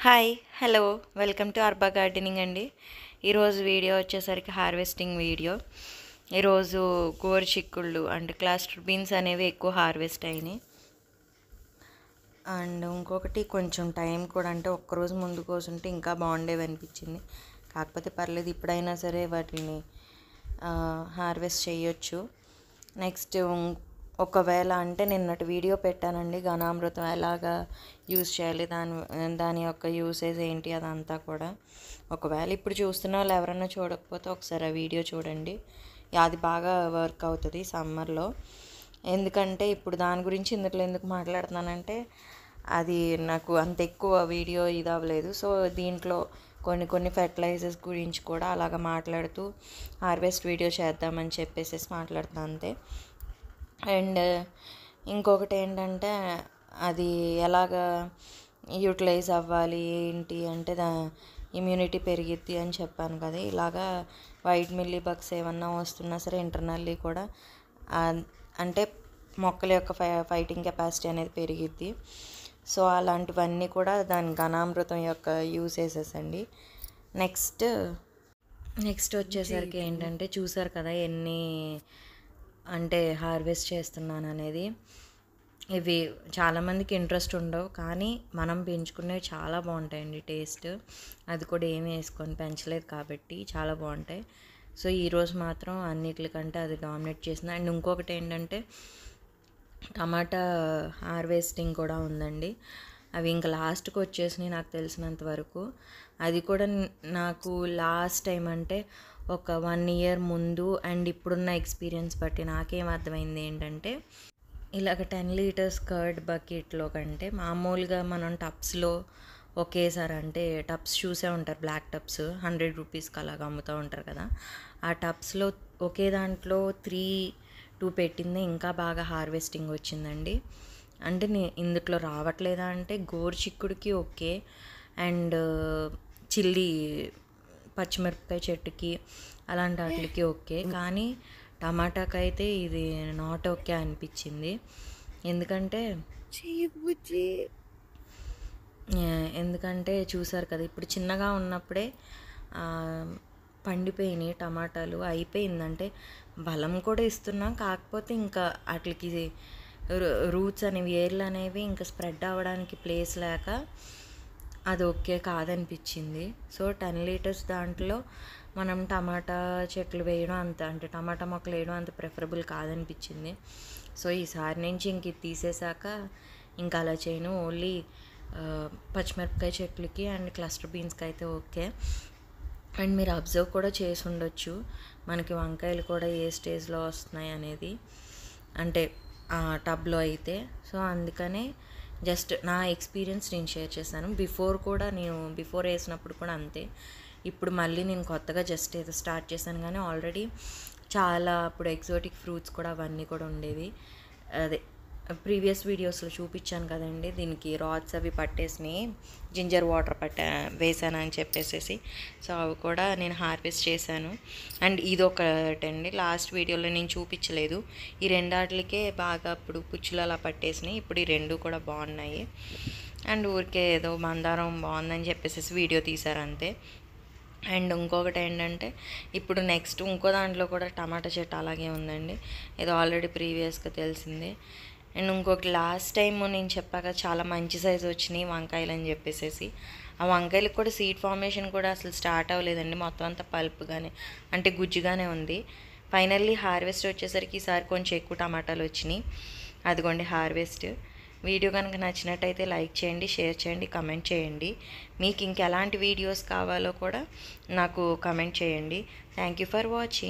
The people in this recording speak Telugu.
Hi hello welcome to Arba gardening అండి. ఈరోజు వీడియో వచ్చేసరికి హార్వెస్టింగ్ వీడియో. ఈరోజు గోరు చిక్కుళ్ళు అంటే క్లస్టర్ బీన్స్ అనేవి ఎక్కువ హార్వెస్ట్ అయినాయి. అండ్ ఇంకొకటి కొంచెం టైం కూడా, అంటే ఒక్కరోజు ముందు కోసుంటే ఇంకా బాగుండేవి అనిపించింది. కాకపోతే పర్లేదు, ఇప్పుడైనా సరే వాటిని హార్వెస్ట్ చేయొచ్చు. నెక్స్ట్ ఒకవేళ అంటే నిన్నటి వీడియో పెట్టానండి, ఘనామృతం ఎలాగా యూజ్ చేయాలి, దాని యొక్క యూసేజ్ ఏంటి అదంతా కూడా. ఒకవేళ ఇప్పుడు చూస్తున్న వాళ్ళు ఎవరైనా చూడకపోతే ఒకసారి ఆ వీడియో చూడండి. అది బాగా వర్క్ అవుతుంది సమ్మర్లో. ఎందుకంటే ఇప్పుడు దాని గురించి ఇందులో ఎందుకు మాట్లాడుతున్నానంటే, అది నాకు అంత ఎక్కువ వీడియో ఇది అవ్వలేదు. సో దీంట్లో కొన్ని ఫెర్టిలైజర్స్ గురించి కూడా అలాగ మాట్లాడుతూ హార్వెస్ట్ వీడియో చేద్దామని చెప్పేసి మాట్లాడుతాను అంతే. అండ్ ఇంకొకటి ఏంటంటే, అది ఎలాగ యూటిలైజ్ అవ్వాలి ఏంటి అంటే, ఇమ్యూనిటీ పెరిగిద్ది అని చెప్పాను కదా. ఇలాగా వైట్ మిల్లీ బగ్స్ ఏమన్నా వస్తున్నా సరే ఇంటర్నల్లీ కూడా అంటే మొక్కల యొక్క ఫైటింగ్ కెపాసిటీ అనేది పెరిగిద్ది. సో అలాంటివన్నీ కూడా దాని ఘనామృతం యొక్క యూసేసెస్ అండి. నెక్స్ట్ వచ్చేసరికి ఏంటంటే, చూసారు కదా ఎన్ని అంటే హార్వెస్ట్ చేస్తున్నాను అనేది. ఇవి చాలామందికి ఇంట్రెస్ట్ ఉండవు, కానీ మనం పెంచుకునేవి చాలా బాగుంటాయండి టేస్ట్. అది కూడా ఏమి వేసుకొని పెంచలేదు కాబట్టి చాలా బాగుంటాయి. సో ఈరోజు మాత్రం అన్నిటికంటే అది డామినేట్ చేసింది. అండ్ ఇంకొకటి ఏంటంటే, టమాటా హార్వెస్టింగ్ కూడా ఉందండి. అవి ఇంకా లాస్ట్కి వచ్చేసినాయి నాకు తెలిసినంత వరకు. అది కూడా నాకు లాస్ట్ టైం అంటే ఒక 1 year ముందు అండ్ ఇప్పుడున్న ఎక్స్పీరియన్స్ బట్టి నాకేం అర్థమైంది ఏంటంటే, ఇలాగ 10 liters కర్డ్ బకెట్లో కంటే మామూలుగా మనం టబ్స్లో ఒకేసారి, అంటే టబ్స్ చూసే ఉంటారు, బ్లాక్ టబ్స్ 100 రూపీస్కి అలాగ అమ్ముతూ ఉంటారు కదా. ఆ టబ్స్లో ఒకే దాంట్లో 3-2 పెట్టిందే ఇంకా బాగా హార్వెస్టింగ్ వచ్చిందండి. అంటే ఇందులో రావట్లేదా అంటే, గోరు చిక్కుడికి ఓకే, అండ్ చిల్లీ పచ్చిమిరపకాయ చెట్టుకి అలాంటి వాటికి ఓకే, కానీ టమాటాకైతే ఇది నాట్ ఓకే అనిపించింది. ఎందుకంటే చూసారు కదా, ఇప్పుడు చిన్నగా ఉన్నప్పుడే పండిపోయినాయి టమాటాలు, అయిపోయిందంటే బలం కూడా ఇస్తున్నాం. కాకపోతే ఇంకా వాటికి రూట్స్ అనేవి, వేర్లు అనేవి ఇంకా స్ప్రెడ్ అవ్వడానికి ప్లేస్ లేక అది ఓకే కాదనిపించింది. సో 10 liters దాంట్లో మనం టమాటా చెట్లు వేయడం అంత, అంటే టమాటా మొక్కలు వేయడం అంత ప్రిఫరబుల్ కాదనిపించింది. సో ఈసారి నుంచి ఇంక ఇది తీసేసాక ఇంకా అలా చేయను. ఓన్లీ పచ్చిమిరపకాయ చెట్లకి అండ్ క్లస్టర్ బీన్స్కి అయితే ఓకే. అండ్ మీరు అబ్జర్వ్ కూడా చేసి ఉండొచ్చు మనకి వంకాయలు కూడా ఏ స్టేజ్లో వస్తున్నాయి అనేది, అంటే టబ్లో అయితే. సో అందుకనే జస్ట్ నా ఎక్స్పీరియన్స్ నేను షేర్ చేశాను. బిఫోర్ వేసినప్పుడు కూడా అంతే. ఇప్పుడు మళ్ళీ నేను కొత్తగా జస్ట్ ఏదో స్టార్ట్ చేశాను, కానీ ఆల్రెడీ చాలా అప్పుడు ఎగ్జోటిక్ ఫ్రూట్స్ కూడా అవన్నీ కూడా ఉండేవి. అదే ప్రీవియస్ వీడియోస్లో చూపించాను కదండి, దీనికి రాడ్స్ అవి పట్టేసినాయి, జింజర్ వాటర్ వేసాను అని చెప్పేసి. సో అవి కూడా నేను హార్వెస్ట్ చేశాను. అండ్ ఇదొకటండి, లాస్ట్ వీడియోలో నేను చూపించలేదు. ఈ రెండాటికే బాగా అప్పుడు పుచ్చులు అలా పట్టేసినాయి. ఇప్పుడు ఈ రెండు కూడా బాగున్నాయి. అండ్ ఊరికే ఏదో మందారం బాగుందని చెప్పేసి వీడియో తీశారు అంతే. అండ్ ఇంకొకటి ఏంటంటే, ఇప్పుడు నెక్స్ట్ ఇంకో దాంట్లో కూడా టమాటా చెట్టు అలాగే ఉందండి, ఏదో ఆల్రెడీ ప్రీవియస్గా తెలిసిందే. అండ్ ఇంకొకటి లాస్ట్ టైం నేను చెప్పాక చాలా మంచి సైజు వచ్చినాయి వంకాయలు అని చెప్పేసి. ఆ వంకాయలకు కూడా సీడ్ ఫార్మేషన్ కూడా అసలు స్టార్ట్ అవ్వలేదండి, మొత్తం అంతా పల్ప్గానే అంటే గుజ్జుగానే ఉంది. ఫైనల్లీ హార్వెస్ట్ వచ్చేసరికి ఈసారి కొంచెం ఎక్కువ టమాటాలు వచ్చినాయి. అదిగోండి హార్వెస్ట్. వీడియో కనుక నచ్చినట్టయితే లైక్ చేయండి, షేర్ చేయండి, కమెంట్ చేయండి. మీకు ఇంకెలాంటి వీడియోస్ కావాలో కూడా నాకు కమెంట్ చేయండి. Thank you for watching.